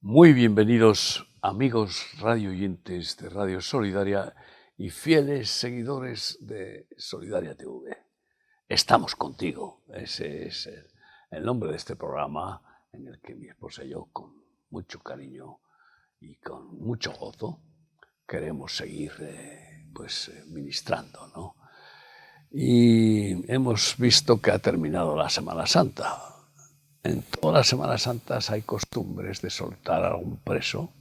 Muy bienvenidos, amigos radio oyentes de Radio Solidaria y fieles seguidores de Solidaria TV. Estamos contigo. Ese es el nombre de este programa en el que mi esposa y yo, con mucho cariño y con mucho gozo, queremos seguir ministrando, ¿no? Y hemos visto que ha terminado la Semana Santa. En todas las Semanas Santas hay costumbres de soltar a algún preso.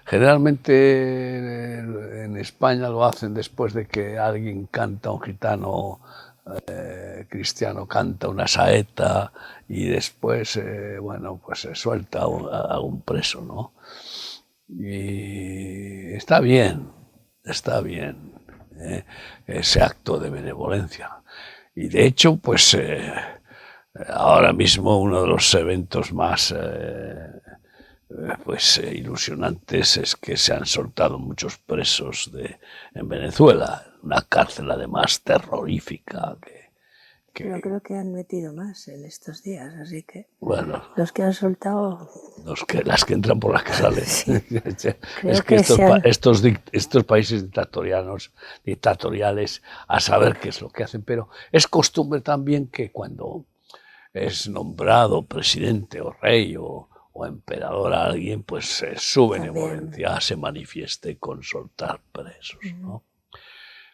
Generalmente en España lo hacen después de que alguien canta, un gitano cristiano canta una saeta y después, se suelta a algún preso, ¿no? Y está bien ese acto de benevolencia. Y de hecho, ahora mismo uno de los eventos más ilusionantes es que se han soltado muchos presos en Venezuela, una cárcel además terrorífica. Yo creo que han metido más en estos días, así que bueno, los que han soltado... las que entran por las que salen. Sí. Es que estos países dictatoriales, a saber qué es lo que hacen, pero es costumbre también que cuando es nombrado presidente o rey o emperador a alguien, pues su benevolencia se manifieste con soltar presos, ¿no?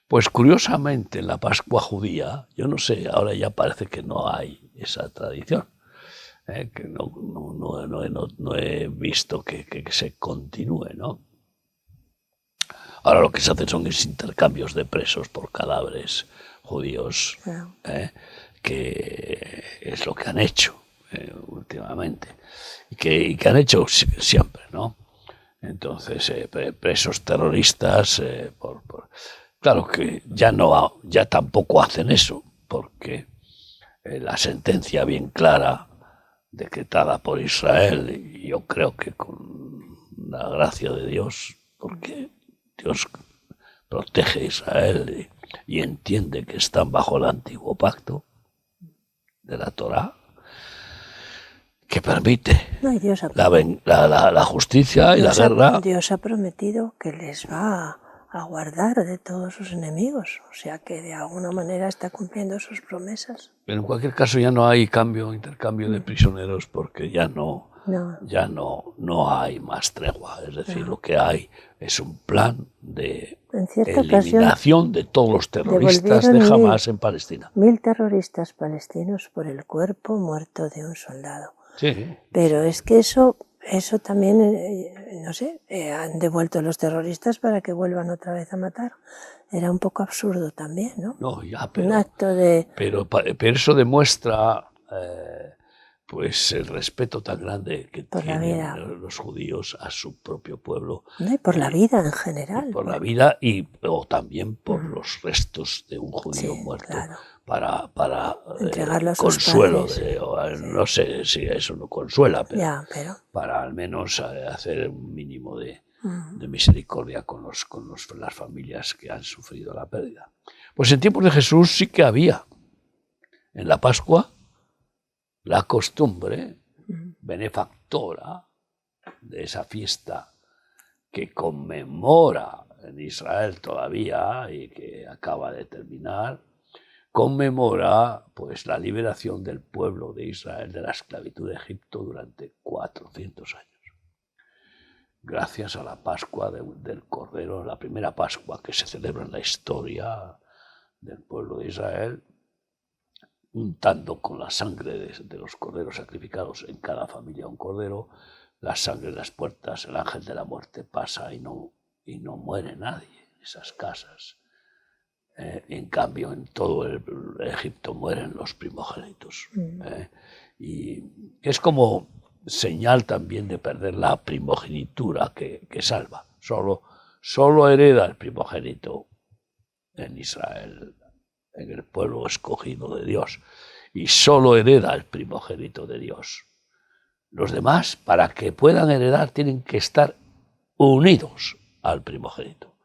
Pues curiosamente en la Pascua judía, yo no sé, ahora ya parece que no hay esa tradición, que no he visto que se continúe, ¿no? Ahora lo que se hacen son intercambios de presos por cadáveres judíos, que es lo que han hecho últimamente y que han hecho siempre, ¿no? Entonces, presos terroristas, claro que ya tampoco hacen eso, porque la sentencia bien clara, decretada por Israel, y yo creo que con la gracia de Dios, porque Dios protege a Israel y entiende que están bajo el antiguo pacto de la Torá, que permite la justicia y la guerra. Dios ha prometido que les va a guardar de todos sus enemigos, o sea que de alguna manera está cumpliendo sus promesas. Pero en cualquier caso ya no hay intercambio de prisioneros, porque ya no hay más tregua. Es decir, lo que hay es un plan de eliminación de todos los terroristas de Hamás en Palestina. 1000 terroristas palestinos por el cuerpo muerto de un soldado. Sí. Pero es que eso también, no sé, han devuelto a los terroristas para que vuelvan otra vez a matar. Era un poco absurdo también, ¿no? No, ya, un acto de... Pero eso demuestra el respeto tan grande que tienen los judíos a su propio pueblo. No, y por la vida en general. Por la vida o también por los restos de un judío muerto. Claro. Para entregarlo a sus consuelo, padres. No sé si eso no consuela, pero para al menos hacer un mínimo de misericordia con las familias que han sufrido la pérdida. Pues en tiempos de Jesús sí que había, en la Pascua, la costumbre benefactora de esa fiesta que conmemora en Israel todavía y que acaba de terminar, conmemora la liberación del pueblo de Israel de la esclavitud de Egipto durante 400 años. Gracias a la Pascua del Cordero, la primera Pascua que se celebra en la historia del pueblo de Israel, untando con la sangre de los corderos sacrificados en cada familia un cordero, la sangre en las puertas, el ángel de la muerte pasa y no muere nadie en esas casas. En cambio, en todo el Egipto mueren los primogénitos. Y es como señal también de perder la primogenitura que salva. Solo hereda el primogénito en Israel, en el pueblo escogido de Dios, y solo hereda el primogénito de Dios. Los demás, para que puedan heredar, tienen que estar unidos al primogénito,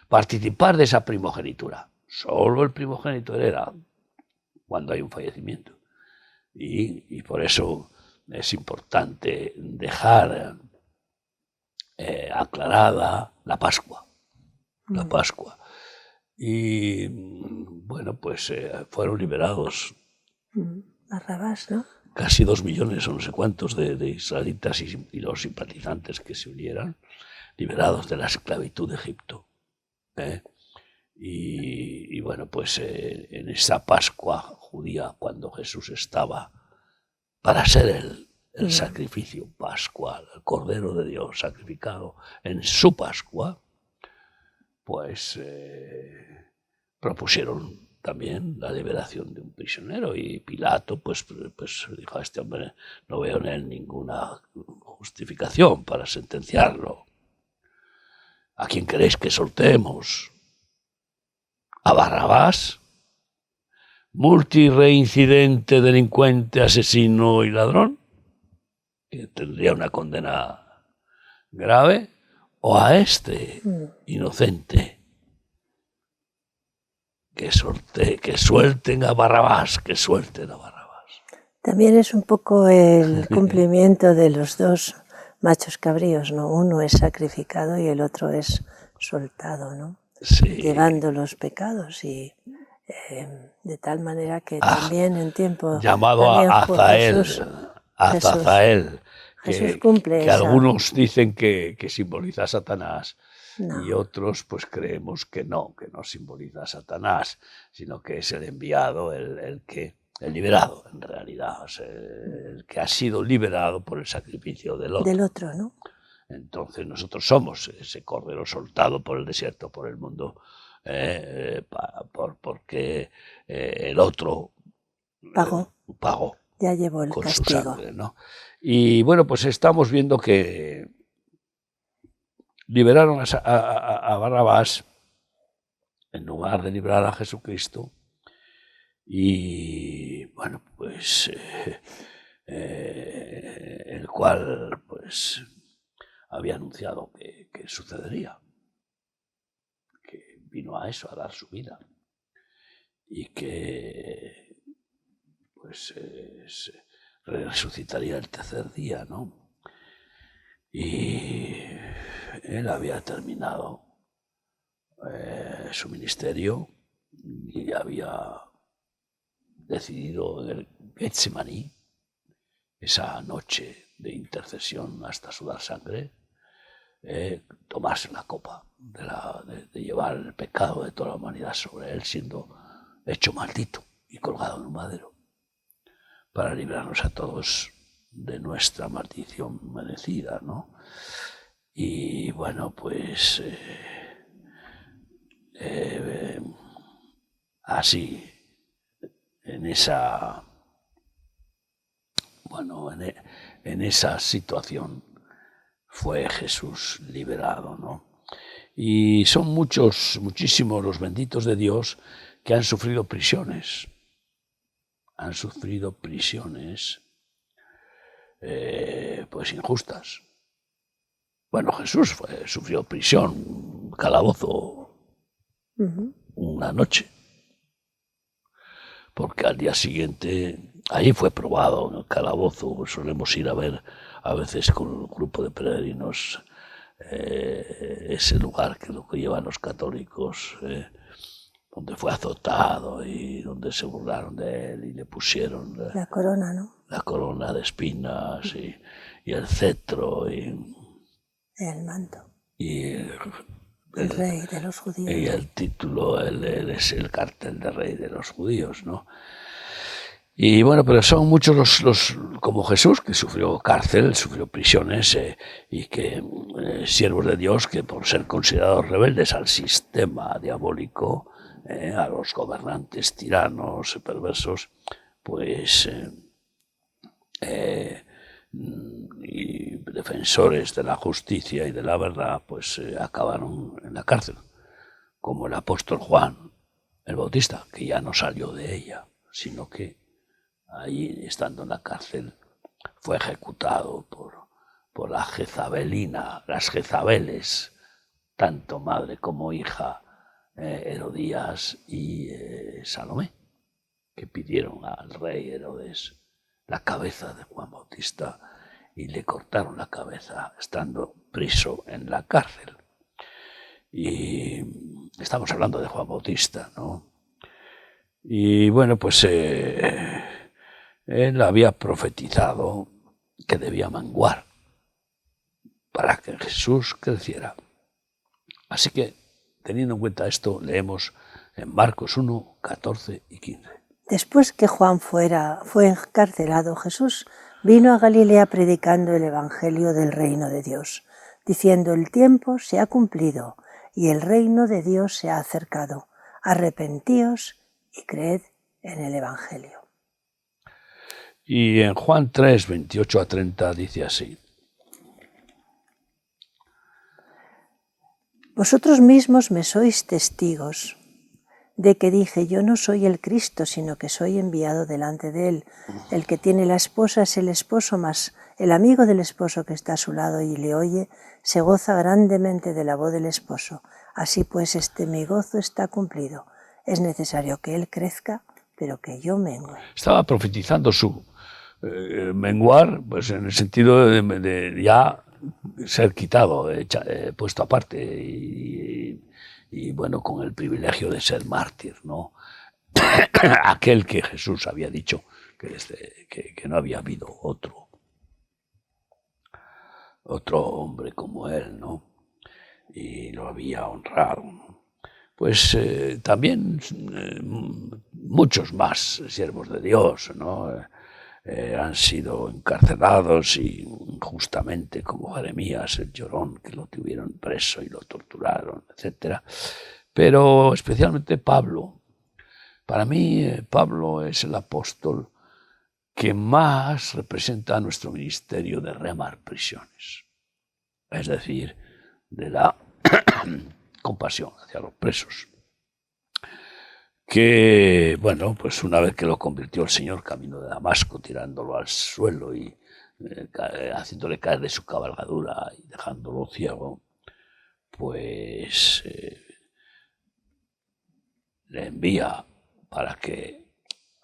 participar de esa primogenitura. Solo el primogénito hereda cuando hay un fallecimiento. Y por eso es importante dejar aclarada la Pascua. La Pascua. Y bueno, pues fueron liberados Barrabás, ¿no? casi 2 millones o no sé cuántos de israelitas y los simpatizantes que se unieran, liberados de la esclavitud de Egipto. Y bueno, pues en esa Pascua judía, cuando Jesús estaba para ser el sacrificio pascual, el Cordero de Dios sacrificado en su Pascua, pues propusieron también la liberación de un prisionero, y Pilato pues dijo: a este hombre no veo en él ninguna justificación para sentenciarlo. ¿A quién queréis que soltemos? ¿A Barrabás? Multireincidente, delincuente, asesino y ladrón, que tendría una condena grave, o a este inocente, que suelten a Barrabás, que suelten a Barrabás. También es un poco el cumplimiento de los dos machos cabríos, ¿no? Uno es sacrificado y el otro es soltado, ¿no? Sí. Llevando los pecados, y de tal manera que también en tiempo... Llamado a Azael, Jesús cumple que esa... algunos dicen que simboliza a Satanás. No. Y otros pues creemos que no simboliza a Satanás, sino que es el enviado, el liberado en realidad, o sea, el que ha sido liberado por el sacrificio del otro. Del otro, ¿no? Entonces nosotros somos ese cordero soltado por el desierto, por el mundo, porque el otro pagó ya llevó el con castigo. su sangre, ¿no? Y bueno, pues estamos viendo que liberaron a Barrabás en lugar de liberar a Jesucristo, y bueno, pues el cual pues había anunciado que sucedería, que vino a eso, a dar su vida, y que pues resucitaría el tercer día, ¿no? Y él había terminado su ministerio y había decidido en el Getsemaní, esa noche de intercesión hasta sudar sangre, tomarse la copa de llevar el pecado de toda la humanidad sobre él, siendo hecho maldito y colgado en un madero, para librarnos a todos de nuestra maldición merecida, ¿no? Y bueno, pues así, en esa situación fue Jesús liberado, ¿no? Y son muchísimos los benditos de Dios que han sufrido prisiones. Pues injustas. Bueno, Jesús sufrió prisión, calabozo, una noche, porque al día siguiente, ahí fue probado en el calabozo. Solemos ir a ver a veces con un grupo de peregrinos ese lugar que lo que llevan los católicos, donde fue azotado y donde se burlaron de él y le pusieron la corona, ¿no? La corona de espinas y el cetro y el manto. Y el rey de los judíos. Y el título, es el cartel de rey de los judíos, ¿no? Y bueno, pero son muchos los como Jesús, que sufrió cárcel, sufrió prisiones, y que siervos de Dios que por ser considerados rebeldes al sistema diabólico, a los gobernantes tiranos, perversos, pues y defensores de la justicia y de la verdad, pues acabaron en la cárcel, como el apóstol Juan el Bautista, que ya no salió de ella, sino que ahí, estando en la cárcel, fue ejecutado por la Jezabelina, las Jezabeles, tanto madre como hija, Herodías y Salomé, que pidieron al rey Herodes la cabeza de Juan Bautista y le cortaron la cabeza estando preso en la cárcel. Y estamos hablando de Juan Bautista, ¿no? Y bueno, pues él había profetizado que debía menguar para que Jesús creciera. Así que, teniendo en cuenta esto, leemos en Marcos 1, 14 y 15. Después que Juan fue encarcelado, Jesús vino a Galilea predicando el Evangelio del reino de Dios, diciendo: el tiempo se ha cumplido y el reino de Dios se ha acercado. Arrepentíos y creed en el Evangelio. Y en Juan 3, 28 a 30 dice así: Vosotros mismos me sois testigos de que dije: yo no soy el Cristo, sino que soy enviado delante de él. El que tiene la esposa es el esposo, mas el amigo del esposo que está a su lado y le oye, se goza grandemente de la voz del esposo. Así pues, mi gozo está cumplido. Es necesario que él crezca, pero que yo mengue. Estaba profetizando su menguar, pues en el sentido de ya ser quitado, puesto aparte y bueno, con el privilegio de ser mártir, ¿no? Aquel que Jesús había dicho que no había habido otro hombre como él, ¿no? Y lo había honrado, ¿no? Pues también muchos más siervos de Dios, ¿no? Han sido encarcelados y injustamente, como Jeremías el llorón, que lo tuvieron preso y lo torturaron, etc. Pero especialmente Pablo. Para mí, Pablo es el apóstol que más representa nuestro ministerio de remar prisiones, es decir, de la compasión hacia los presos. Que, bueno, pues una vez que lo convirtió el Señor camino de Damasco, tirándolo al suelo y haciéndole caer de su cabalgadura y dejándolo ciego, pues le envía para que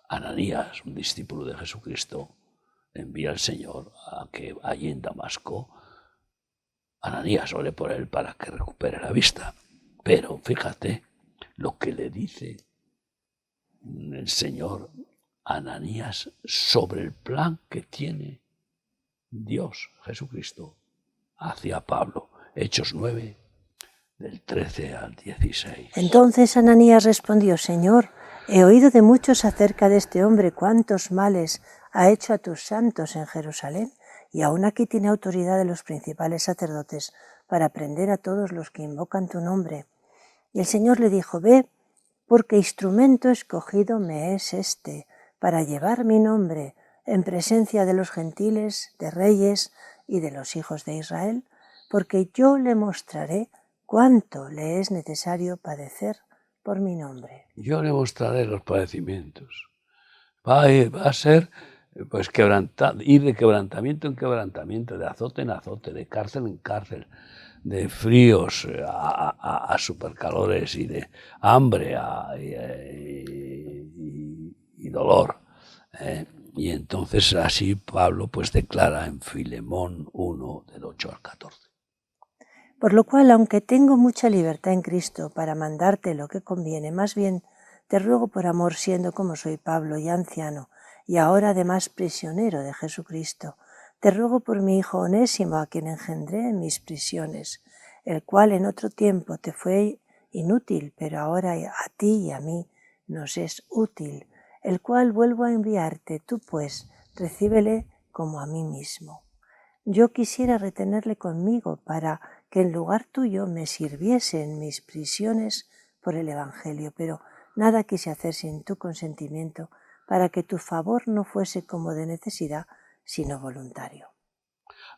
Ananías, un discípulo de Jesucristo, envía al Señor a que allí en Damasco Ananías ore por él para que recupere la vista. Pero fíjate lo que le dice el Señor a Ananías sobre el plan que tiene Dios, Jesucristo, hacia Pablo. Hechos 9, del 13 al 16. Entonces Ananías respondió: Señor, he oído de muchos acerca de este hombre, cuántos males ha hecho a tus santos en Jerusalén, y aún aquí tiene autoridad de los principales sacerdotes para prender a todos los que invocan tu nombre. Y el Señor le dijo: ve, porque instrumento escogido me es este, para llevar mi nombre en presencia de los gentiles, de reyes y de los hijos de Israel, porque yo le mostraré cuánto le es necesario padecer por mi nombre. Yo le mostraré los padecimientos. Va a ser pues ir de quebrantamiento en quebrantamiento, de azote en azote, de cárcel en cárcel, de fríos a supercalores y de hambre y dolor. Y entonces así Pablo pues declara en Filemón 1, del 8 al 14. Por lo cual, aunque tengo mucha libertad en Cristo para mandarte lo que conviene, más bien te ruego por amor, siendo como soy Pablo, ya anciano, y ahora además prisionero de Jesucristo, te ruego por mi hijo Onésimo, a quien engendré en mis prisiones, el cual en otro tiempo te fue inútil, pero ahora a ti y a mí nos es útil, el cual vuelvo a enviarte, tú pues recíbele como a mí mismo. Yo quisiera retenerle conmigo para que en lugar tuyo me sirviese en mis prisiones por el Evangelio, pero nada quise hacer sin tu consentimiento, para que tu favor no fuese como de necesidad, sino voluntario.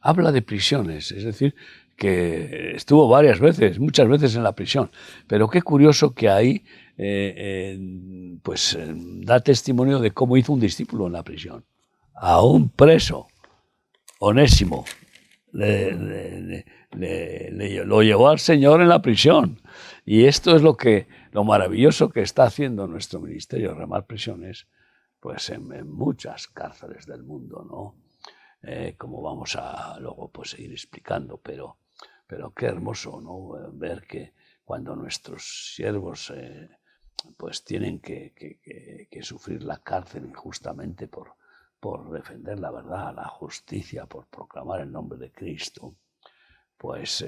Habla de prisiones, es decir, que estuvo muchas veces en la prisión, pero qué curioso que ahí da testimonio de cómo hizo un discípulo en la prisión. A un preso, Onésimo, lo llevó al Señor en la prisión. Y esto es lo maravilloso que está haciendo nuestro ministerio, remar prisiones, pues en muchas cárceles del mundo, ¿no? Como vamos a luego pues seguir explicando, pero qué hermoso, ¿no? Ver que cuando nuestros siervos pues tienen que sufrir la cárcel injustamente por defender la verdad, la justicia, por proclamar el nombre de Cristo, pues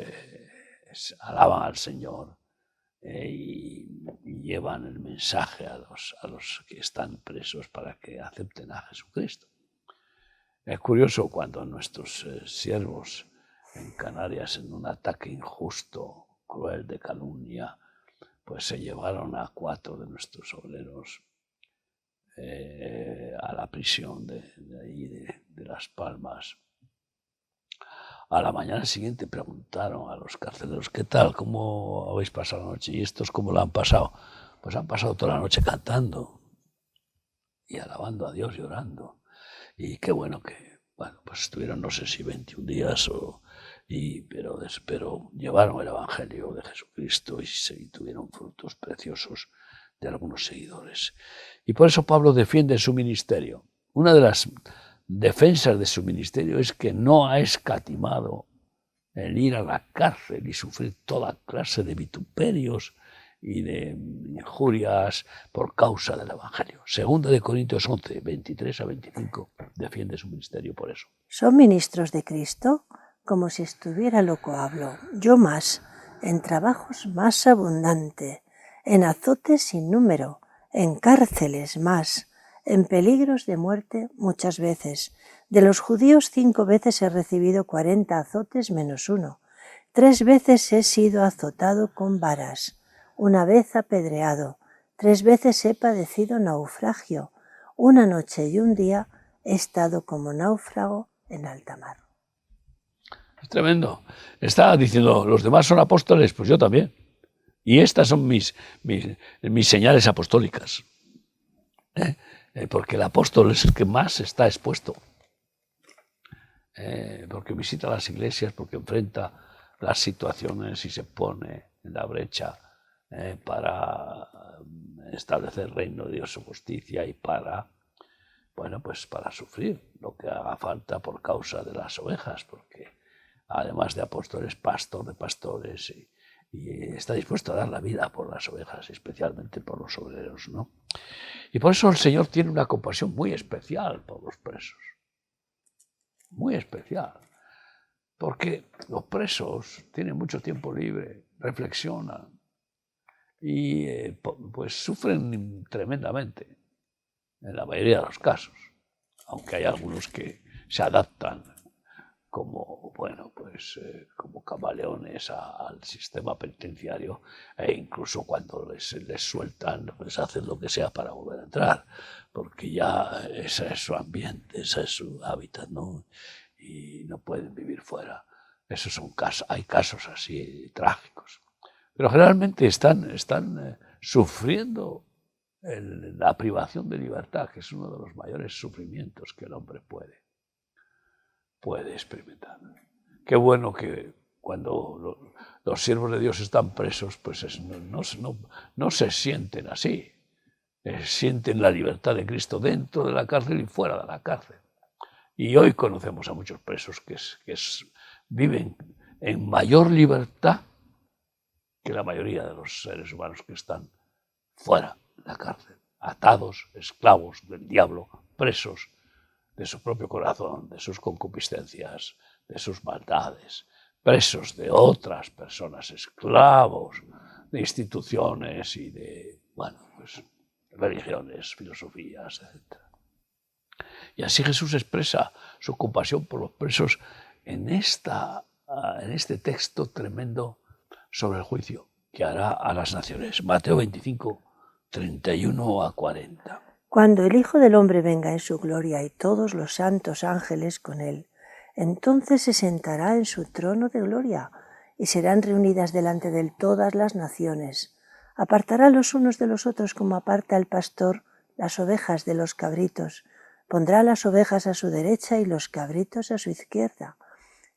alaban al Señor y llevan el mensaje a los que están presos para que acepten a Jesucristo. Es curioso cuando nuestros siervos en Canarias, en un ataque injusto, cruel, de calumnia, pues se llevaron a 4 de nuestros obreros a la prisión de Las Palmas. A la mañana siguiente preguntaron a los carceleros: ¿qué tal? ¿Cómo habéis pasado la noche? ¿Y estos cómo la han pasado? Pues han pasado toda la noche cantando y alabando a Dios y orando. Y qué bueno que, bueno, pues estuvieron, no sé si 21 días pero llevaron el Evangelio de Jesucristo y tuvieron frutos preciosos de algunos seguidores. Y por eso Pablo defiende su ministerio. Una de las defensas de su ministerio es que no ha escatimado en ir a la cárcel y sufrir toda clase de vituperios y de injurias por causa del Evangelio. Segunda de Corintios 11, 23 a 25, defiende su ministerio por eso. ¿Son ministros de Cristo? Como si estuviera loco hablo, yo más, en trabajos más abundante, en azotes sin número, en cárceles más, en peligros de muerte muchas veces. De los judíos 5 veces he recibido 40 azotes menos 1. 3 veces he sido azotado con varas, 1 vez apedreado, 3 veces he padecido naufragio, 1 noche y 1 día he estado como náufrago en alta mar. Es tremendo. Está diciendo, los demás son apóstoles, pues yo también. Y estas son mis señales apostólicas. Porque el apóstol es el que más está expuesto. Porque visita las iglesias, porque enfrenta las situaciones y se pone en la brecha para establecer el reino de Dios, su justicia y para sufrir lo que haga falta por causa de las ovejas, porque además de apóstol es pastor de pastores y está dispuesto a dar la vida por las ovejas, especialmente por los obreros, ¿no? Y por eso el Señor tiene una compasión muy especial por los presos, muy especial, porque los presos tienen mucho tiempo libre, reflexionan y pues sufren tremendamente en la mayoría de los casos, aunque hay algunos que se adaptan como camaleones al sistema penitenciario, e incluso cuando les sueltan, pues hacen lo que sea para volver a entrar, porque ya ese es su ambiente, ese es su hábitat, ¿no? Y no pueden vivir fuera. Esos son casos, hay casos así trágicos. Pero generalmente están sufriendo la privación de libertad, que es uno de los mayores sufrimientos que el hombre puede experimentar. Qué bueno que cuando los siervos de Dios están presos, pues no se sienten así. Sienten la libertad de Cristo dentro de la cárcel y fuera de la cárcel. Y hoy conocemos a muchos presos que viven en mayor libertad que la mayoría de los seres humanos que están fuera de la cárcel, atados, esclavos del diablo, presos de su propio corazón, de sus concupiscencias, de sus maldades, presos de otras personas, esclavos de instituciones y de, religiones, filosofías, etc. Y así Jesús expresa su compasión por los presos en este texto tremendo sobre el juicio que hará a las naciones. Mateo 25, 31 a 40. Cuando el Hijo del Hombre venga en su gloria y todos los santos ángeles con él, entonces se sentará en su trono de gloria y serán reunidas delante de él todas las naciones. Apartará los unos de los otros como aparta el pastor las ovejas de los cabritos. Pondrá las ovejas a su derecha y los cabritos a su izquierda.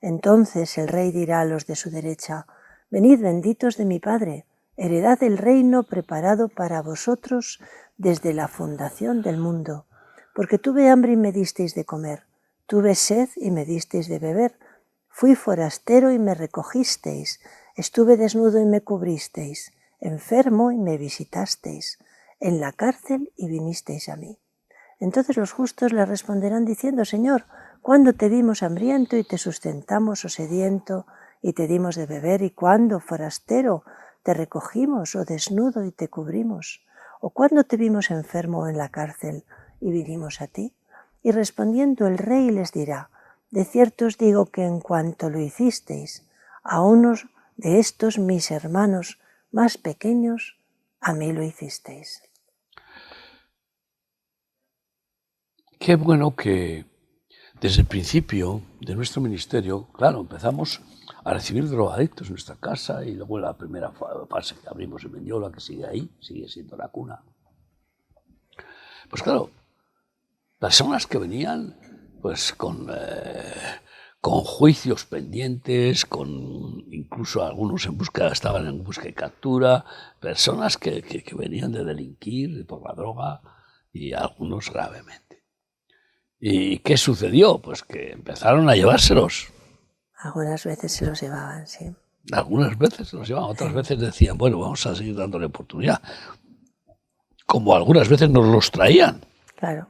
Entonces el rey dirá a los de su derecha: venid benditos de mi Padre, heredad el reino preparado para vosotros desde la fundación del mundo, Porque tuve hambre y me disteis de comer, tuve sed y me disteis de beber, fui forastero y me recogisteis, estuve desnudo y me cubristeis, enfermo y me visitasteis, en la cárcel y vinisteis a mí. Entonces los justos le responderán diciendo, Señor, ¿cuándo te vimos hambriento y te sustentamos o sediento y te dimos de beber? ¿Y cuándo, forastero, te recogimos o desnudo y te cubrimos? ¿O cuándo te vimos enfermo o en la cárcel y vinimos a ti? Y respondiendo el rey les dirá, de cierto os digo que en cuanto lo hicisteis a unos de estos mis hermanos más pequeños, a mí lo hicisteis. Qué bueno que desde el principio de nuestro ministerio, claro, empezamos a recibir drogadictos en nuestra casa y luego la primera fase que abrimos en Mendiola, que sigue ahí, sigue siendo la cuna. Pues claro, personas que venían pues con juicios pendientes, con incluso algunos estaban en busca y captura, personas que venían de delinquir por la droga y algunos gravemente. ¿Y qué sucedió? Pues que empezaron a llevárselos. Algunas veces se los llevaban, sí. Algunas veces se los llevaban, otras veces decían, bueno, vamos a seguir dándole oportunidad. Como algunas veces nos los traían. Claro.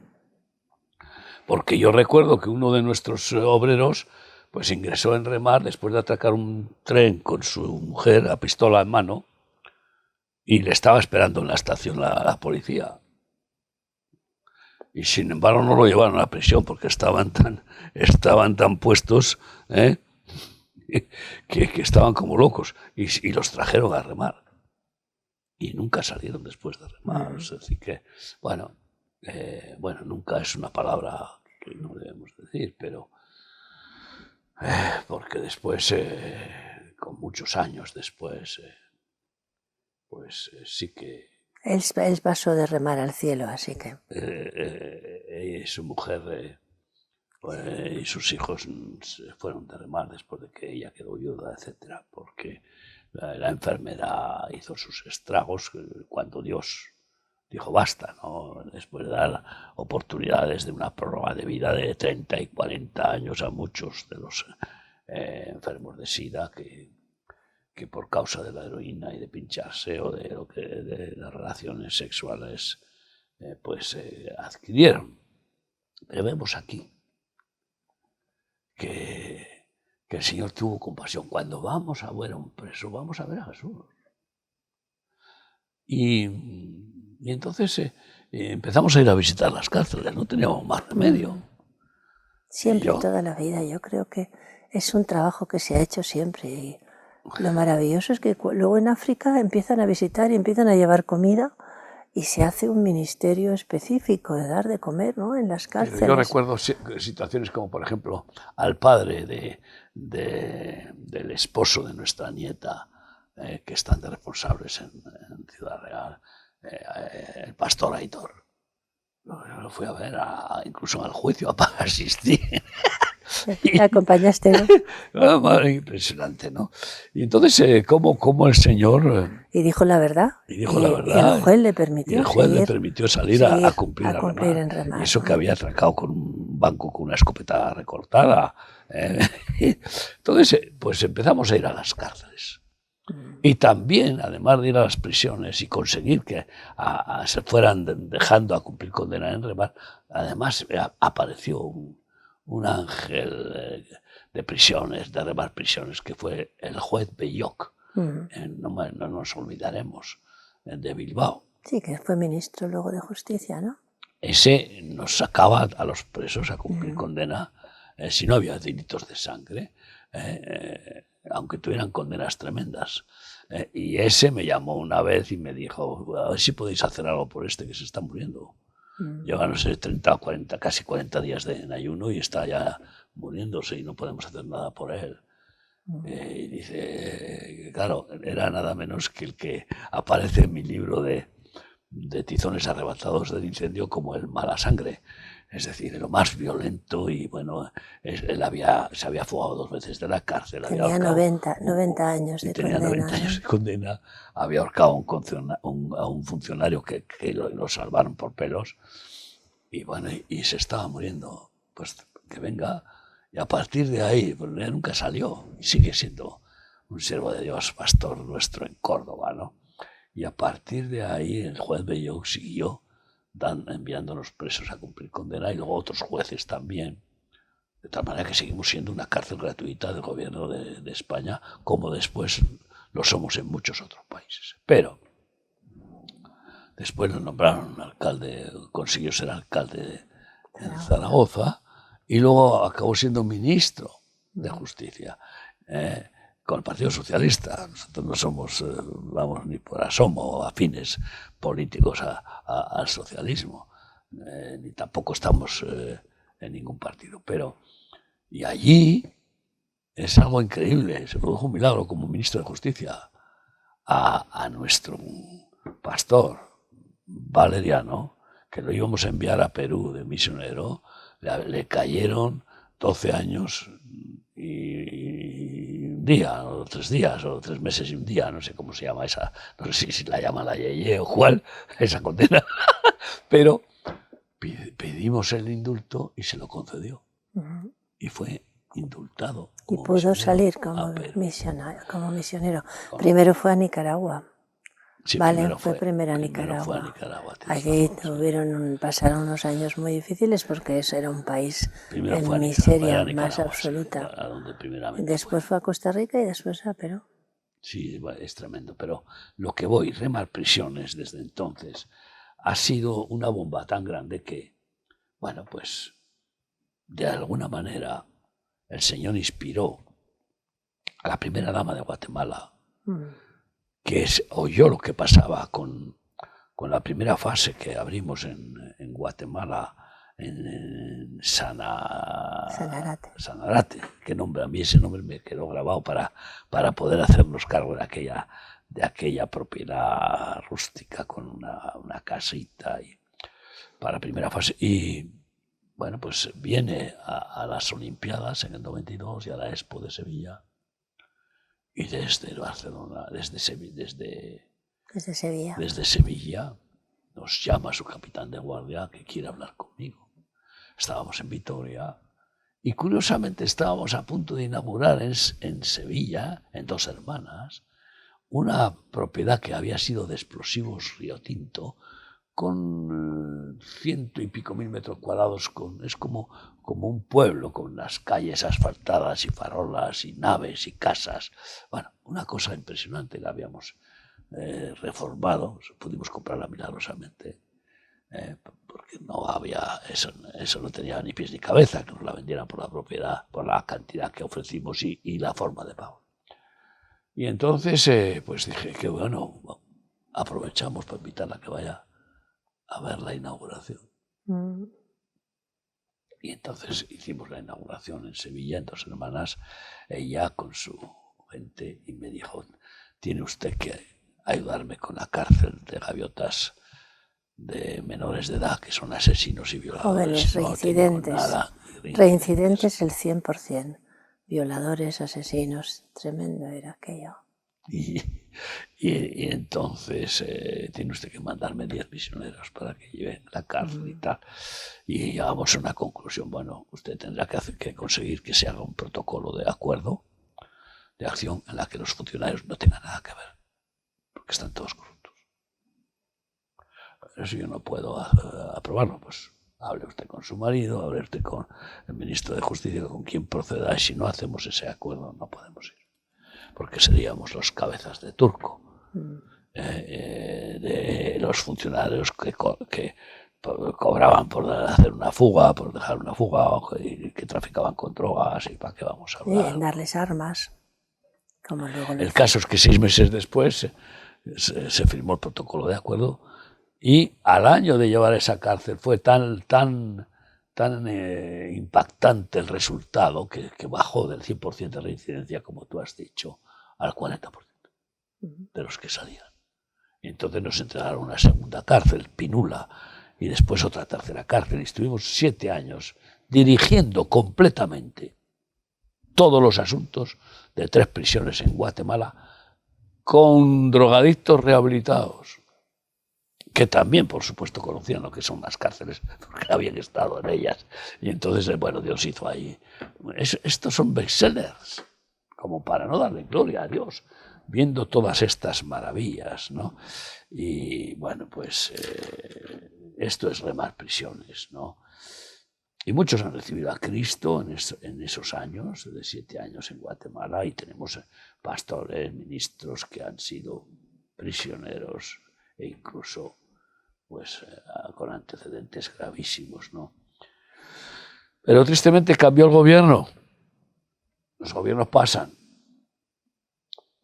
Porque yo recuerdo que uno de nuestros obreros pues ingresó en Remar después de atracar un tren con su mujer a pistola en mano y le estaba esperando en la estación la policía. Y sin embargo no lo llevaron a la prisión porque estaban tan puestos que estaban como locos y los trajeron a Remar. Y nunca salieron después de Remar. Es decir que, bueno, nunca es una palabra que no debemos decir, pero porque después, con muchos años después, sí que... Él pasó de remar al cielo, así que... su mujer y sus hijos se fueron de remar después de que ella quedó viuda, etcétera, porque la enfermedad hizo sus estragos cuando Dios dijo basta, ¿no? Después de dar oportunidades de una prórroga de vida de 30 y 40 años a muchos de los enfermos de SIDA que por causa de la heroína y de pincharse o de las relaciones sexuales adquirieron. Pero vemos aquí que el Señor tuvo compasión. Cuando vamos a ver a un preso, vamos a ver a Jesús. Y entonces empezamos a ir a visitar las cárceles, no teníamos más remedio. Siempre, toda la vida. Yo creo que es un trabajo que se ha hecho siempre. Y lo maravilloso es que luego en África empiezan a visitar y empiezan a llevar comida y se hace un ministerio específico de dar de comer, ¿no? En las cárceles. Yo recuerdo situaciones como, por ejemplo, al padre del esposo de nuestra nieta, que están de responsables en Ciudad Real, el pastor Aitor. Lo fui a ver incluso al juicio para asistir. ¿Te acompañaste, no? Impresionante, ¿no? Y entonces, ¿cómo el Señor... Y dijo la verdad. Y el juez le permitió salir a cumplir en Remar. Y eso que había atracado con un banco con una escopeta recortada. Entonces, pues empezamos a ir a las cárceles. Y también, además de ir a las prisiones y conseguir que se fueran dejando a cumplir condena en Remar, además apareció un ángel de prisiones, de Remar prisiones, que fue el juez Belloc. No nos olvidaremos, de Bilbao. Sí, que fue ministro luego de Justicia, ¿no? Ese nos sacaba a los presos a cumplir condena si no había delitos de sangre, aunque tuvieran condenas tremendas. Y ese me llamó una vez y me dijo, a ver si podéis hacer algo por este que se está muriendo. Lleva, no sé, 30 o 40, casi 40 días en ayuno y está ya muriéndose y no podemos hacer nada por él. Y dice, claro, era nada menos que el que aparece en mi libro de tizones arrebatados del incendio como el mala sangre. Es decir, lo más violento y bueno, él se había fugado 2 veces de la cárcel. Tenía 90 años de condena. Tenía 90 años de condena, había ahorcado a un funcionario que lo salvaron por pelos Y bueno, y se estaba muriendo. Pues que venga, y a partir de ahí, pues él nunca salió, y sigue siendo un siervo de Dios, pastor nuestro en Córdoba, ¿no? Y a partir de ahí el juez Bello siguió enviándonos presos a cumplir condena, y luego otros jueces también. De tal manera que seguimos siendo una cárcel gratuita del gobierno de España, como después lo somos en muchos otros países. Pero después nos nombraron un alcalde, consiguió ser alcalde en Zaragoza, y luego acabó siendo ministro de Justicia con el Partido Socialista. Nosotros no somos, vamos, ni por asomo afines políticos al socialismo, ni tampoco estamos en ningún partido. Y allí es algo increíble, se produjo un milagro como ministro de Justicia a nuestro pastor Valeriano, que lo íbamos a enviar a Perú de misionero. Le cayeron 12 años y un día, o 3 días, o 3 meses y un día, no sé cómo se llama esa, no sé si la llaman la Yeye o cuál, esa condena, pero pedimos el indulto y se lo concedió. Y fue indultado. Y pudo salir como misionero. Primero fue a Nicaragua. Sí, Vale, fue primero a Nicaragua. Allí pasaron unos años muy difíciles porque ese era un país en miseria más absoluta. Después fue a Costa Rica y después a Perú. Sí, es tremendo, pero lo que voy, remar prisiones desde entonces ha sido una bomba tan grande que, bueno, pues de alguna manera el Señor inspiró a la primera dama de Guatemala, que oyó lo que pasaba con la primera fase que abrimos en Guatemala, en Sanarate, que nombre, a mí ese nombre me quedó grabado para poder hacernos cargo de aquella propiedad rústica con una casita para la primera fase. Y bueno, pues viene a las Olimpiadas en el 92 y a la Expo de Sevilla. Y desde Barcelona, desde Sevilla, nos llama su capitán de guardia que quiere hablar conmigo. Estábamos en Vitoria y curiosamente estábamos a punto de inaugurar en Sevilla, en Dos Hermanas, una propiedad que había sido de Explosivos Río Tinto, con 100 y pico mil metros cuadrados, es como un pueblo, con las calles asfaltadas y farolas y naves y casas. Bueno, una cosa impresionante. La habíamos reformado, pudimos comprarla milagrosamente, porque no había, eso no tenía ni pies ni cabeza, que nos la vendieran por la propiedad, por la cantidad que ofrecimos y la forma de pago. Y entonces, pues dije que bueno, aprovechamos para invitarla a que vaya a ver la inauguración. Y entonces hicimos la inauguración en Sevilla, en Dos Hermanas, ella con su gente, y me dijo: tiene usted que ayudarme con la cárcel de gaviotas de menores de edad, que son asesinos y violadores. Jóvenes, reincidentes. Reincidentes el 100%. Violadores, asesinos, tremendo era aquello. Y entonces tiene usted que mandarme 10 misioneros para que lleven la cárcel y tal. Y llegamos a una conclusión: bueno, usted tendrá que conseguir que se haga un protocolo de acuerdo, de acción, en la que los funcionarios no tengan nada que ver, porque están todos corruptos. Eso yo no puedo aprobarlo. Pues hable usted con su marido, hable usted con el ministro de Justicia, con quien proceda, y si no hacemos ese acuerdo no podemos ir, porque seríamos los cabezas de turco de los funcionarios que cobraban por hacer una fuga, por dejar una fuga, o que traficaban con drogas, y para qué vamos a hablar. Y darles armas. Como luego el caso es que 6 meses después se firmó el protocolo de acuerdo, y al año de llevar esa cárcel fue tan impactante el resultado que bajó del 100% de reincidencia, como tú has dicho, al 40% de los que salían. Y entonces nos entregaron una segunda cárcel, Pinula, y después otra tercera cárcel. Y estuvimos 7 años dirigiendo completamente todos los asuntos de 3 prisiones en Guatemala, con drogadictos rehabilitados que también, por supuesto, conocían lo que son las cárceles, porque habían estado en ellas. Y entonces, bueno, Dios hizo ahí. Estos son bestsellers, como para no darle gloria a Dios, viendo todas estas maravillas, ¿no? Y bueno, pues esto es remar prisiones, ¿no? Y muchos han recibido a Cristo en esos años, de 7 años en Guatemala, y tenemos pastores, ministros que han sido prisioneros e incluso pues con antecedentes gravísimos, ¿no? Pero tristemente cambió el gobierno. Los gobiernos pasan.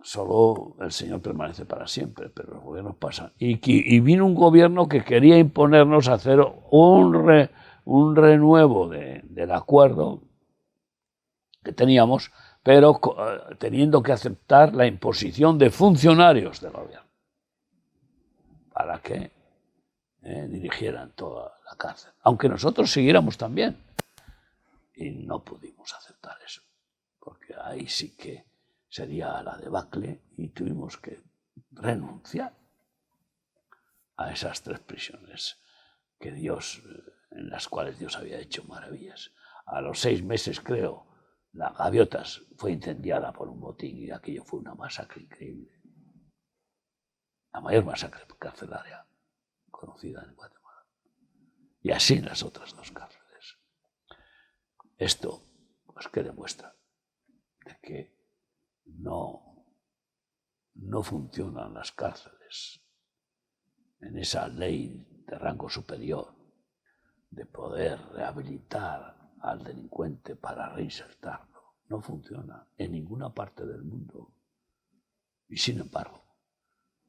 Solo el Señor permanece para siempre, pero los gobiernos pasan. Y vino un gobierno que quería imponernos a hacer un renuevo del acuerdo que teníamos, pero teniendo que aceptar la imposición de funcionarios del gobierno para que dirigieran toda la cárcel, aunque nosotros siguiéramos también. Y no pudimos aceptar eso, porque ahí sí que sería la debacle y tuvimos que renunciar a esas 3 prisiones que en las cuales Dios había hecho maravillas. A los 6 meses, creo, la Gaviotas fue incendiada por un botín y aquello fue una masacre increíble. La mayor masacre carcelaria conocida en Guatemala. Y así en las otras 2 cárceles. Esto, pues, que demuestra de que no funcionan las cárceles en esa ley de rango superior de poder rehabilitar al delincuente para reinsertarlo. No funciona en ninguna parte del mundo. Y sin embargo,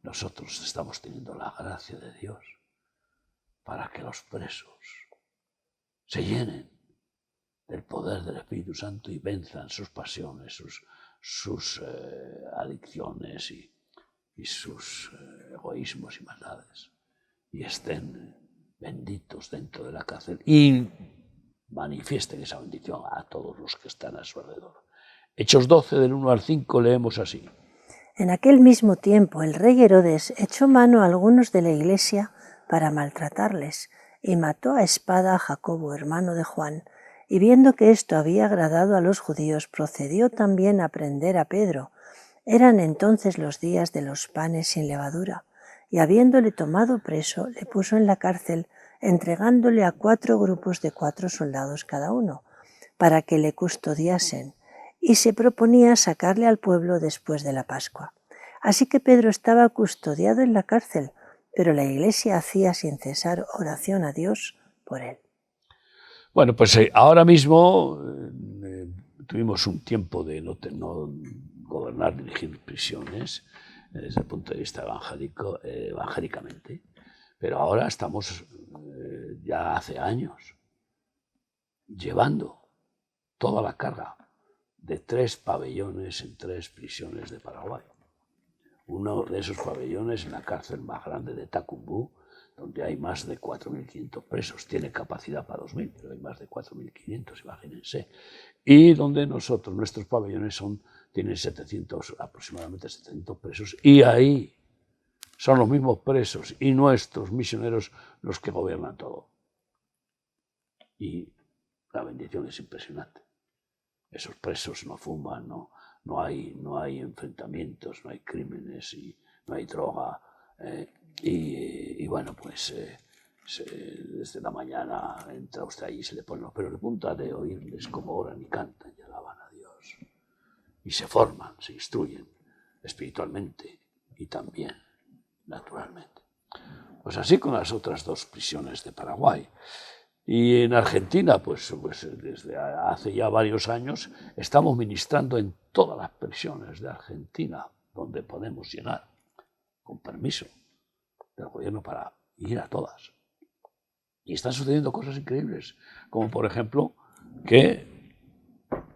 nosotros estamos teniendo la gracia de Dios para que los presos se llenen del poder del Espíritu Santo y venzan sus pasiones, sus adicciones y sus egoísmos y maldades, y estén benditos dentro de la cárcel y manifiesten esa bendición a todos los que están a su alrededor. Hechos 12, del 1 al 5, leemos así. En aquel mismo tiempo el rey Herodes echó mano a algunos de la iglesia para maltratarles y mató a espada a Jacobo, hermano de Juan, y viendo que esto había agradado a los judíos, procedió también a prender a Pedro. Eran entonces los días de los panes sin levadura, y habiéndole tomado preso, le puso en la cárcel, entregándole a 4 grupos de 4 soldados cada uno, para que le custodiasen, y se proponía sacarle al pueblo después de la Pascua. Así que Pedro estaba custodiado en la cárcel, pero la iglesia hacía sin cesar oración a Dios por él. Bueno, pues ahora mismo tuvimos un tiempo de no gobernar, dirigir prisiones desde el punto de vista evangélicamente, pero ahora estamos ya hace años llevando toda la carga de 3 pabellones en 3 prisiones de Paraguay. Uno de esos pabellones en la cárcel más grande de Tacumbú, donde hay más de 4.500 presos. Tiene capacidad para 2.000, pero hay más de 4.500, imagínense. Y donde nuestros pabellones tienen aproximadamente 700 presos, y ahí son los mismos presos y nuestros misioneros los que gobiernan todo. Y la bendición es impresionante. Esos presos no fuman, no hay enfrentamientos, no hay crímenes y no hay droga. Y bueno, pues desde la mañana entra usted allí y se le pone los pelos de punta de oírles cómo oran y cantan y alaban a Dios. Y se forman, se instruyen espiritualmente y también naturalmente. Pues así con las otras 2 prisiones de Paraguay. Y en Argentina, pues desde hace ya varios años, estamos ministrando en todas las prisiones de Argentina, donde podemos llegar, con permiso del gobierno para ir a todas. Y están sucediendo cosas increíbles, como por ejemplo que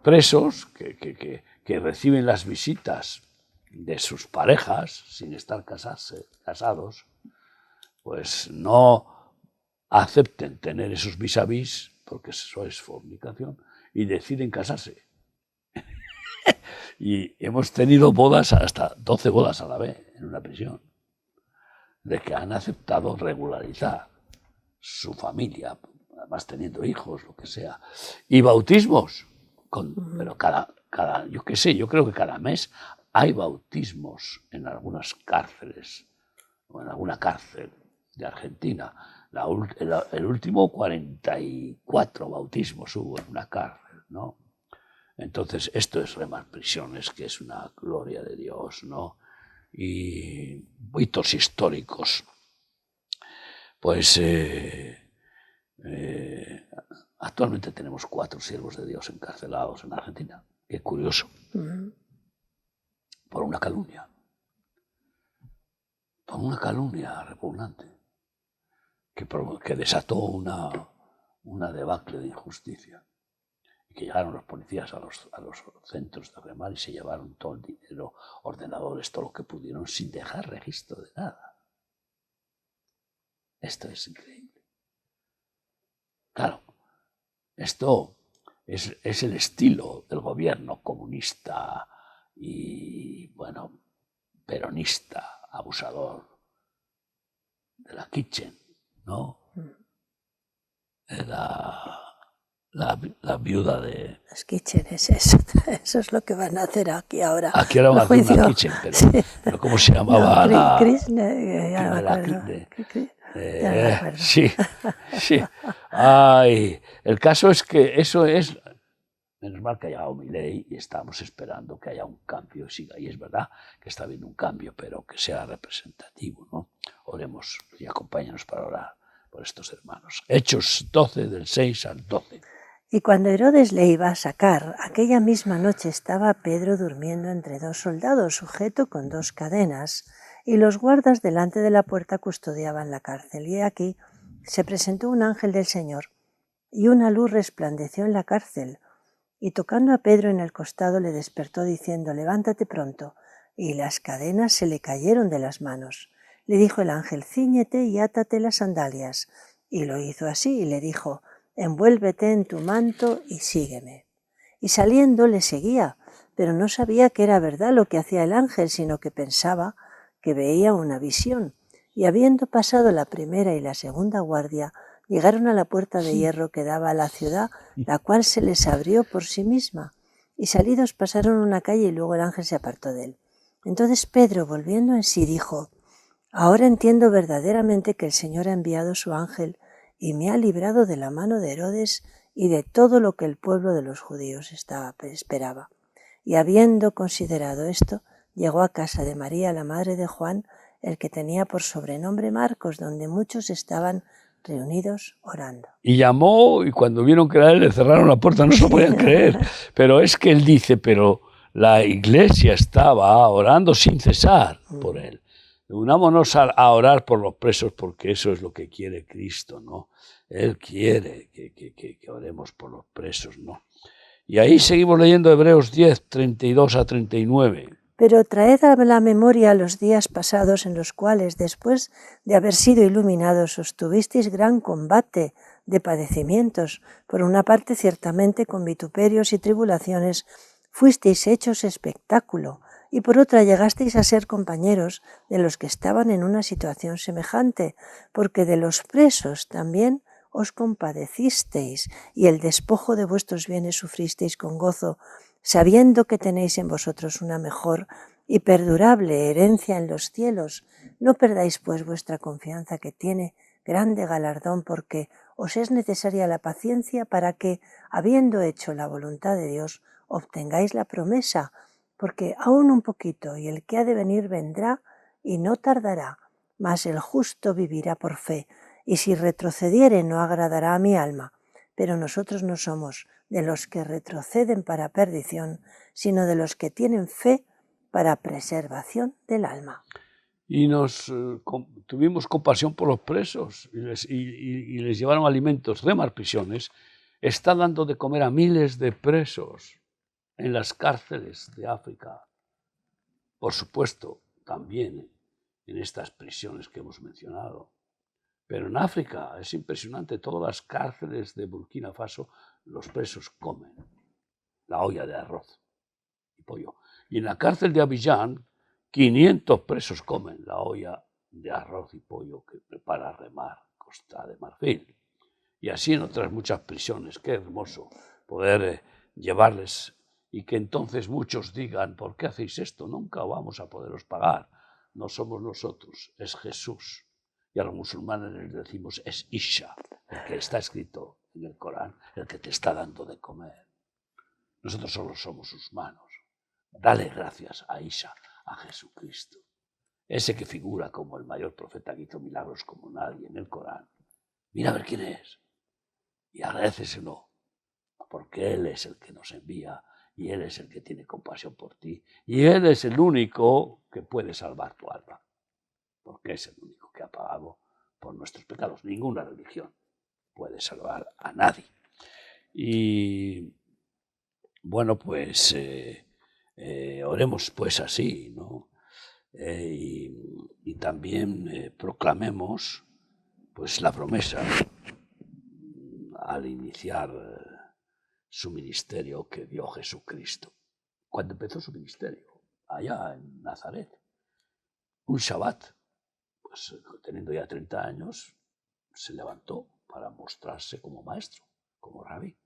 presos que reciben las visitas de sus parejas sin estar casados, pues no acepten tener esos vis-a-vis, porque eso es fornicación, y deciden casarse. Y hemos tenido bodas, hasta 12 bodas a la vez, en una prisión. de que han aceptado regularizar su familia, además teniendo hijos, lo que sea, y bautismos, pero yo qué sé, yo creo que cada mes hay bautismos en algunas cárceles, o en alguna cárcel de Argentina. El último 44 bautismos hubo en una cárcel, ¿no? Entonces, esto es Remar Prisiones, que es una gloria de Dios, ¿no? Y hitos históricos. Pues actualmente tenemos 4 siervos de Dios encarcelados en Argentina. Qué curioso. Por una calumnia. Por una calumnia repugnante. Que desató una debacle de injusticia. Y que llegaron los policías a los centros de remar y se llevaron todo el dinero, ordenadores, todo lo que pudieron, sin dejar registro de nada. Esto es increíble. Claro, esto es el estilo del gobierno comunista y, bueno, peronista, abusador de la Kitchen, ¿no? La viuda de... Las Kitchen es eso, eso es lo que van a hacer aquí ahora. Aquí ahora van a hacer una Kitchen, pero ¿cómo se llamaba? Sí. Ay, el caso es que eso es... Menos mal que ha llegado Milei y estamos esperando que haya un cambio. Y es verdad que está habiendo un cambio, pero que sea representativo, ¿no? Oremos y acompáñanos para orar por estos hermanos. Hechos 12, del 6 al 12. Y cuando Herodes le iba a sacar, aquella misma noche estaba Pedro durmiendo entre 2 soldados, sujeto con 2 cadenas, y los guardas delante de la puerta custodiaban la cárcel. Y aquí se presentó un ángel del Señor, y una luz resplandeció en la cárcel, y tocando a Pedro en el costado le despertó diciendo: levántate pronto, y las cadenas se le cayeron de las manos. Le dijo el ángel: cíñete y átate las sandalias. Y lo hizo así, y le dijo: envuélvete en tu manto y sígueme. Y saliendo le seguía, pero no sabía que era verdad lo que hacía el ángel, sino que pensaba que veía una visión. Y habiendo pasado la primera y la segunda guardia, llegaron a la puerta de hierro que daba a la ciudad, la cual se les abrió por sí misma. Y salidos pasaron una calle y luego el ángel se apartó de él. Entonces Pedro, volviendo en sí, dijo: ahora entiendo verdaderamente que el Señor ha enviado su ángel y me ha librado de la mano de Herodes y de todo lo que el pueblo de los judíos esperaba. Y habiendo considerado esto, llegó a casa de María, la madre de Juan, el que tenía por sobrenombre Marcos, donde muchos estaban reunidos orando. Y llamó, y cuando vieron que era él, le cerraron la puerta, no se lo podían creer. Pero es que él dice, pero la iglesia estaba orando sin cesar por él. Unámonos a orar por los presos, porque eso es lo que quiere Cristo, ¿no? Él quiere que oremos por los presos, ¿no? Y ahí seguimos leyendo Hebreos 10, 32 a 39. Pero traed a la memoria los días pasados en los cuales, después de haber sido iluminados, sostuvisteis gran combate de padecimientos. Por una parte, ciertamente, con vituperios y tribulaciones, fuisteis hechos espectáculo, y por otra llegasteis a ser compañeros de los que estaban en una situación semejante, porque de los presos también os compadecisteis, y el despojo de vuestros bienes sufristeis con gozo, sabiendo que tenéis en vosotros una mejor y perdurable herencia en los cielos. No perdáis pues vuestra confianza, que tiene grande galardón, porque os es necesaria la paciencia para que, habiendo hecho la voluntad de Dios, obtengáis la promesa, porque aún un poquito, y el que ha de venir vendrá y no tardará, mas el justo vivirá por fe, y si retrocediere no agradará a mi alma. Pero nosotros no somos de los que retroceden para perdición, sino de los que tienen fe para preservación del alma. Y tuvimos compasión por los presos y les llevaron alimentos. Remar Prisiones está dando de comer a miles de presos en las cárceles de África. Por supuesto, también en estas prisiones que hemos mencionado. Pero en África es impresionante, todas las cárceles de Burkina Faso, los presos comen la olla de arroz y pollo. Y en la cárcel de Abidjan, 500 presos comen la olla de arroz y pollo que prepara Remar Costa de Marfil. Y así en otras muchas prisiones. Qué hermoso poder llevarles y que entonces muchos digan, ¿por qué hacéis esto? Nunca vamos a poderos pagar. No somos nosotros, es Jesús. Y a los musulmanes les decimos, es Isha, el que está escrito en el Corán, el que te está dando de comer. Nosotros solo somos sus manos. Dale gracias a Isha, a Jesucristo. Ese que figura como el mayor profeta que hizo milagros como nadie en el Corán. Mira a ver quién es. Y agradéceselo, porque Él es el que nos envía y Él es el que tiene compasión por ti. Y Él es el único que puede salvar tu alma, porque es el único que ha pagado por nuestros pecados. Ninguna religión puede salvar a nadie. Y bueno, pues oremos pues así, ¿no? Y también proclamemos pues la promesa al iniciar su ministerio que dio Jesucristo. Cuando empezó su ministerio, allá en Nazaret, un Shabbat, pues teniendo ya 30 años, se levantó para mostrarse como maestro, como rabí.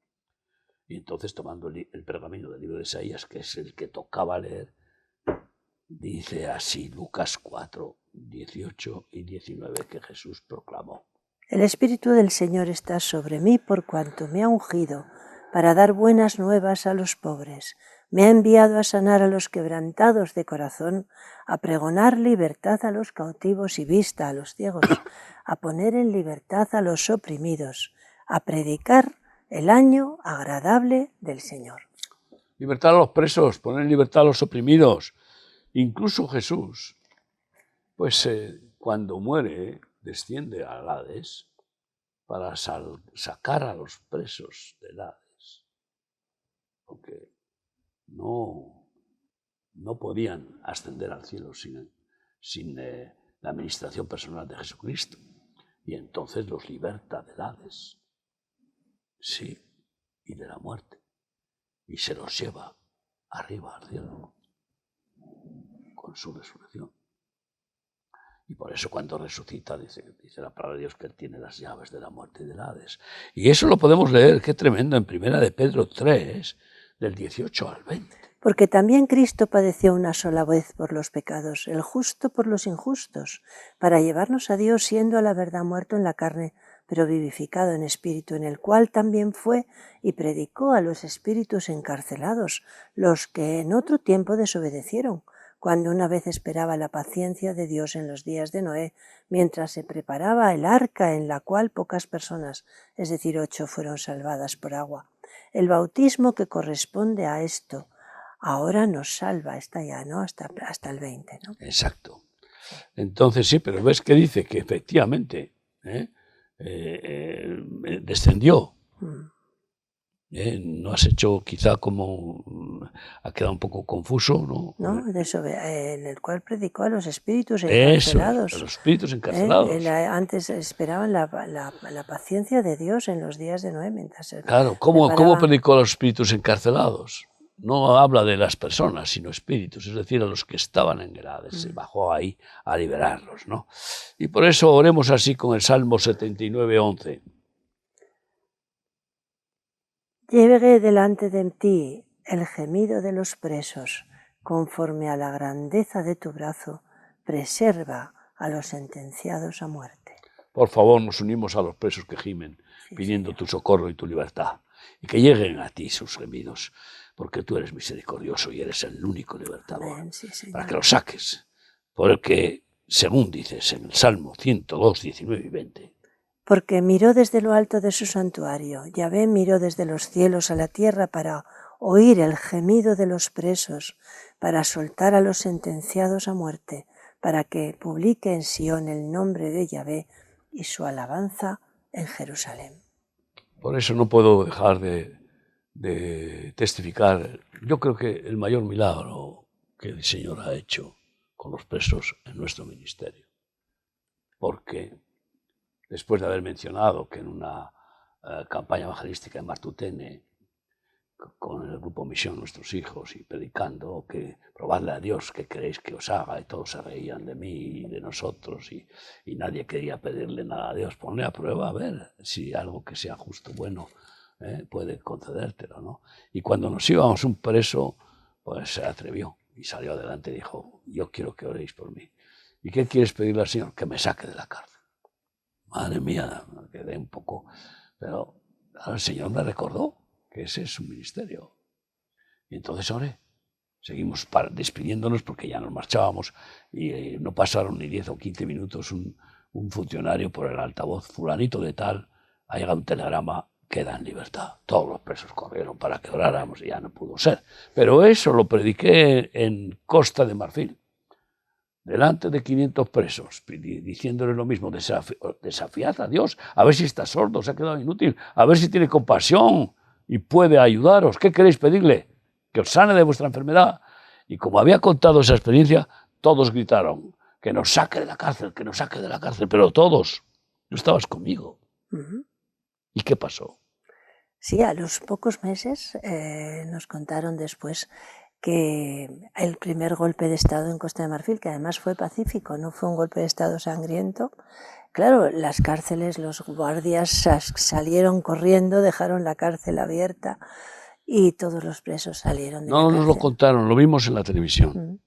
Y entonces, tomando el pergamino del libro de Isaías, que es el que tocaba leer, dice así Lucas 4, 18 y 19, que Jesús proclamó. El Espíritu del Señor está sobre mí por cuanto me ha ungido para dar buenas nuevas a los pobres. Me ha enviado a sanar a los quebrantados de corazón, a pregonar libertad a los cautivos y vista a los ciegos, a poner en libertad a los oprimidos, a predicar el año agradable del Señor. Libertad a los presos, poner en libertad a los oprimidos. Incluso Jesús, pues cuando muere, desciende al Hades para sacar a los presos del Hades, porque no podían ascender al cielo sin la administración personal de Jesucristo. Y entonces los liberta del Hades, sí, y de la muerte, y se los lleva arriba al cielo con su resurrección. Y por eso cuando resucita dice la palabra de Dios que Él tiene las llaves de la muerte y del Hades. Y eso lo podemos leer, qué tremendo, en 1 de Pedro 3, del 18 al 20. Porque también Cristo padeció una sola vez por los pecados, el justo por los injustos, para llevarnos a Dios, siendo a la verdad muerto en la carne, pero vivificado en espíritu, en el cual también fue y predicó a los espíritus encarcelados, los que en otro tiempo desobedecieron, cuando una vez esperaba la paciencia de Dios en los días de Noé, mientras se preparaba el arca en la cual pocas personas, es decir, 8, fueron salvadas por agua. El bautismo que corresponde a esto ahora nos salva, está ya, ¿no? Hasta el 20, ¿no? Exacto. Entonces sí, pero ves que dice que efectivamente descendió. No has hecho quizá como ha quedado un poco confuso, ¿no? No, en el cual predicó a los espíritus encarcelados. Eso, a los espíritus encarcelados. Antes esperaban la paciencia de Dios en los días de Noé. Mientras claro, ¿cómo predicó a los espíritus encarcelados? No habla de las personas, sino espíritus, es decir, a los que estaban en el Hades. Se bajó ahí a liberarlos, ¿no? Y por eso oremos así con el Salmo 79, 11. Llegue delante de ti el gemido de los presos, conforme a la grandeza de tu brazo, preserva a los sentenciados a muerte. Por favor, nos unimos a los presos que gimen, pidiendo tu socorro y tu libertad, y que lleguen a ti sus gemidos, porque tú eres misericordioso y eres el único libertador. Amén, sí, para que los saques, porque, según dices en el Salmo 102, 19 y 20, porque miró desde lo alto de su santuario, Yahvé miró desde los cielos a la tierra para oír el gemido de los presos, para soltar a los sentenciados a muerte, para que publique en Sión el nombre de Yahvé y su alabanza en Jerusalén. Por eso no puedo dejar de testificar, yo creo que el mayor milagro que el Señor ha hecho con los presos en nuestro ministerio. Porque después de haber mencionado que en una campaña evangelística en Martutene, con el grupo Misión Nuestros Hijos y predicando que probadle a Dios qué queréis que os haga, y todos se reían de mí y de nosotros y nadie quería pedirle nada a Dios. Ponle a prueba a ver si algo que sea justo, bueno, puede concedértelo, ¿no? Y cuando nos íbamos un preso, pues se atrevió y salió adelante y dijo: yo quiero que oréis por mí. ¿Y qué quieres pedirle al Señor? Que me saque de la cárcel. Madre mía, me quedé un poco... Pero el Señor me recordó que ese es su ministerio. Y entonces oré. Seguimos despidiéndonos porque ya nos marchábamos y no pasaron ni 10 o 15 minutos un funcionario por el altavoz: fulanito de tal, ha llegado un telegrama, queda en libertad. Todos los presos corrieron para que oráramos y ya no pudo ser. Pero eso lo prediqué en Costa de Marfil, delante de 500 presos, diciéndole lo mismo: desafiad a Dios, a ver si está sordo, se ha quedado inútil, a ver si tiene compasión y puede ayudaros. ¿Qué queréis pedirle? Que os sane de vuestra enfermedad. Y como había contado esa experiencia, todos gritaron: que nos saque de la cárcel, que nos saque de la cárcel. Pero todos, tú estabas conmigo. ¿Y qué pasó? Sí, a los pocos meses nos contaron después que el primer golpe de Estado en Costa de Marfil, que además fue pacífico, no fue un golpe de Estado sangriento. Claro, las cárceles, los guardias salieron corriendo, dejaron la cárcel abierta y todos los presos salieron de la cárcel. No nos lo contaron, lo vimos en la televisión.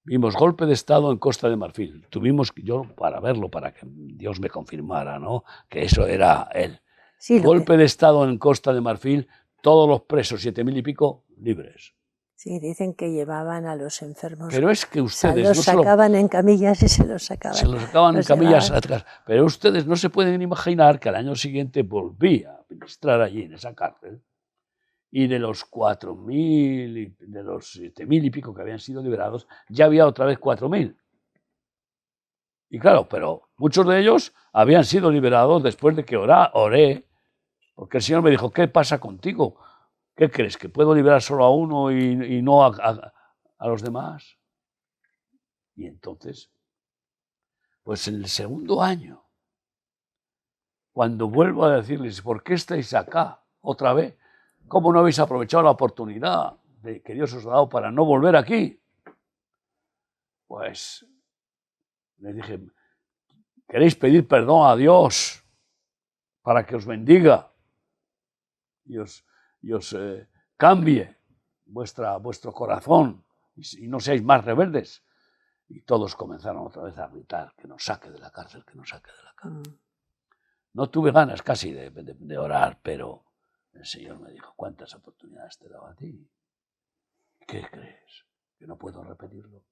Vimos golpe de Estado en Costa de Marfil. Tuvimos yo para verlo, para que Dios me confirmara, ¿no?, que eso era él. Sí, golpe de Estado en Costa de Marfil, todos los presos, 7.000 y pico, libres. Sí, dicen que llevaban a los enfermos. Pero es que ustedes los sacaban en camillas y se los sacaban. Se los sacaban en camillas atrás. Pero ustedes no se pueden imaginar que al año siguiente volví a ministrar allí en esa cárcel, y de los 4.000, de los 7.000 y pico que habían sido liberados, ya había otra vez 4.000. Y claro, pero muchos de ellos habían sido liberados después de que oré, porque el Señor me dijo: ¿qué pasa contigo? ¿Qué crees? ¿Que puedo liberar solo a uno y no a los demás? Y entonces, pues en el segundo año, cuando vuelvo a decirles: ¿por qué estáis acá otra vez? ¿Cómo no habéis aprovechado la oportunidad que Dios os ha dado para no volver aquí? Pues les dije: ¿queréis pedir perdón a Dios para que os bendiga y os cambie vuestro corazón y no seáis más rebeldes? Y todos comenzaron otra vez a gritar: que nos saque de la cárcel, que nos saque de la cárcel. No tuve ganas casi de orar, pero el Señor me dijo: ¿cuántas oportunidades te he dado a ti? ¿Qué crees? ¿Que no puedo repetirlo?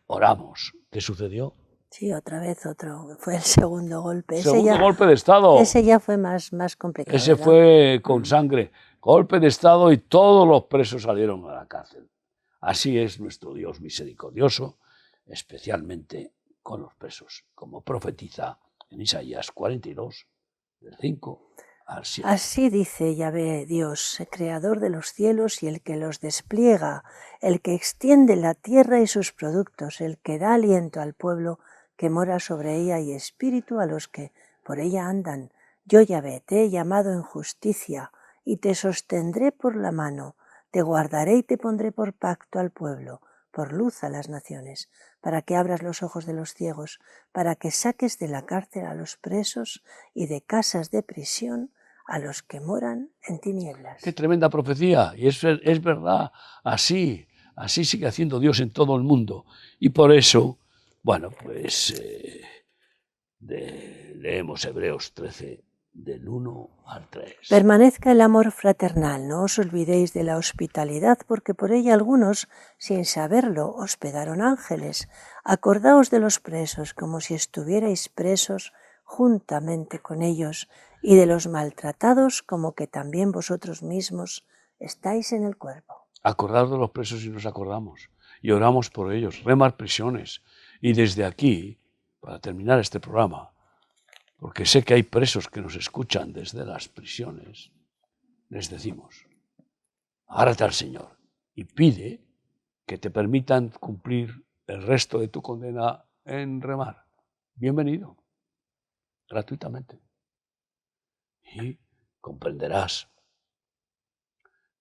Oramos. ¿Qué sucedió? Sí, otra vez otro. Fue el segundo golpe. Segundo golpe de Estado. Ese ya fue más complicado. Ese, ¿verdad?, fue con sangre. Golpe de Estado y todos los presos salieron a la cárcel. Así es nuestro Dios misericordioso, especialmente con los presos, como profetiza en Isaías 42, del 5 al 7. Así dice Yahvé Dios, creador de los cielos y el que los despliega, el que extiende la tierra y sus productos, el que da aliento al pueblo que mora sobre ella y espíritu a los que por ella andan. Yo, Yahvé, te he llamado en justicia y te sostendré por la mano, te guardaré y te pondré por pacto al pueblo, por luz a las naciones, para que abras los ojos de los ciegos, para que saques de la cárcel a los presos y de casas de prisión a los que moran en tinieblas. ¡Qué tremenda profecía! Y es verdad, así sigue haciendo Dios en todo el mundo. Y por eso, bueno, pues leemos Hebreos 13, del 1 al 3. Permanezca el amor fraternal, no os olvidéis de la hospitalidad, porque por ella algunos, sin saberlo, hospedaron ángeles. Acordaos de los presos, como si estuvierais presos juntamente con ellos, y de los maltratados, como que también vosotros mismos estáis en el cuerpo. Acordaos de los presos y nos acordamos, y oramos por ellos, remar prisiones. Y desde aquí, para terminar este programa, porque sé que hay presos que nos escuchan desde las prisiones, les decimos: agárrate al Señor y pide que te permitan cumplir el resto de tu condena en remar. Bienvenido, gratuitamente. Y comprenderás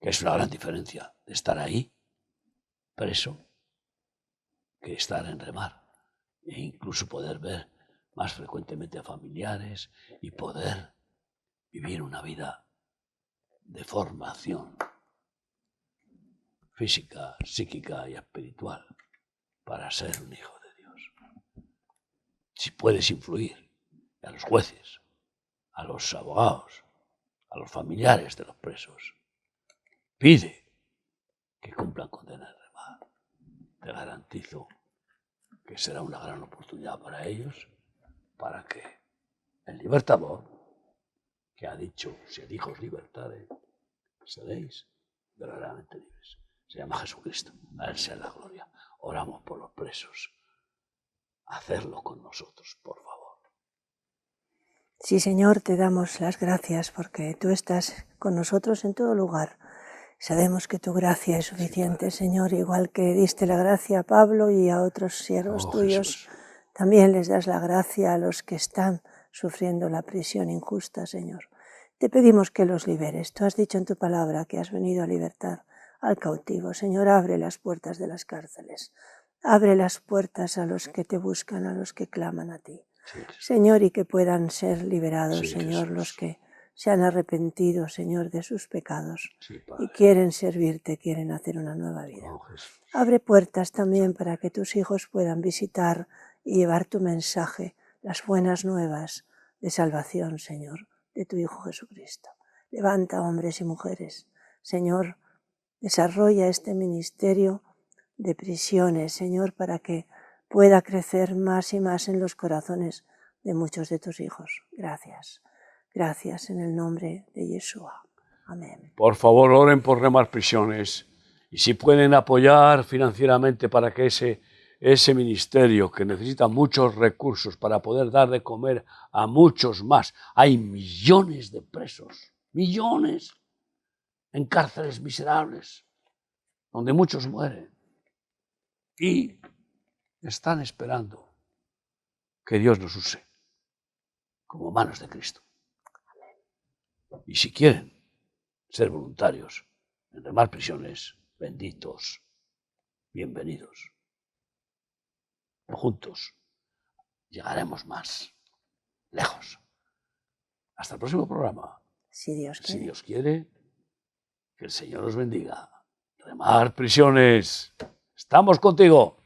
que es una gran diferencia de estar ahí, preso, que estar en remar, e incluso poder ver más frecuentemente a familiares y poder vivir una vida de formación física, psíquica y espiritual para ser un hijo de Dios. Si puedes influir a los jueces, a los abogados, a los familiares de los presos, pide que cumplan condena de remar. Te garantizo que será una gran oportunidad para ellos, para que el libertador, que ha dicho, sed hijos libertades, seréis verdaderamente libres. Se llama Jesucristo, a Él sea la gloria. Oramos por los presos. Hacerlo con nosotros, por favor. Sí, Señor, te damos las gracias porque tú estás con nosotros en todo lugar. Sabemos que tu gracia es suficiente, Señor, igual que diste la gracia a Pablo y a otros siervos tuyos. Jesús. También les das la gracia a los que están sufriendo la prisión injusta, Señor. Te pedimos que los liberes. Tú has dicho en tu palabra que has venido a libertar al cautivo. Señor, abre las puertas de las cárceles. Abre las puertas a los que te buscan, a los que claman a ti. Sí, Señor, y que puedan ser liberados, sí, Señor, Jesús. los que se han arrepentido, Señor, de sus pecados Sí, y quieren servirte, quieren hacer una nueva vida. Oh, Jesús. Abre puertas también para que tus hijos puedan visitar y llevar tu mensaje, las buenas nuevas de salvación, Señor, de tu Hijo Jesucristo. Levanta hombres y mujeres. Señor, desarrolla este ministerio de prisiones, Señor, para que pueda crecer más y más en los corazones de muchos de tus hijos. Gracias. Gracias en el nombre de Yeshua. Amén. Por favor, oren por Remar Prisiones. Y si pueden apoyar financieramente para que ese ministerio, que necesita muchos recursos para poder dar de comer a muchos más. Hay millones de presos, millones, en cárceles miserables, donde muchos mueren. Y están esperando que Dios los use como manos de Cristo. Y si quieren ser voluntarios en Remar Prisiones, benditos, bienvenidos. Juntos llegaremos más lejos. Hasta el próximo programa. Si Dios quiere. Si Dios quiere, que el Señor os bendiga. Remar Prisiones, estamos contigo.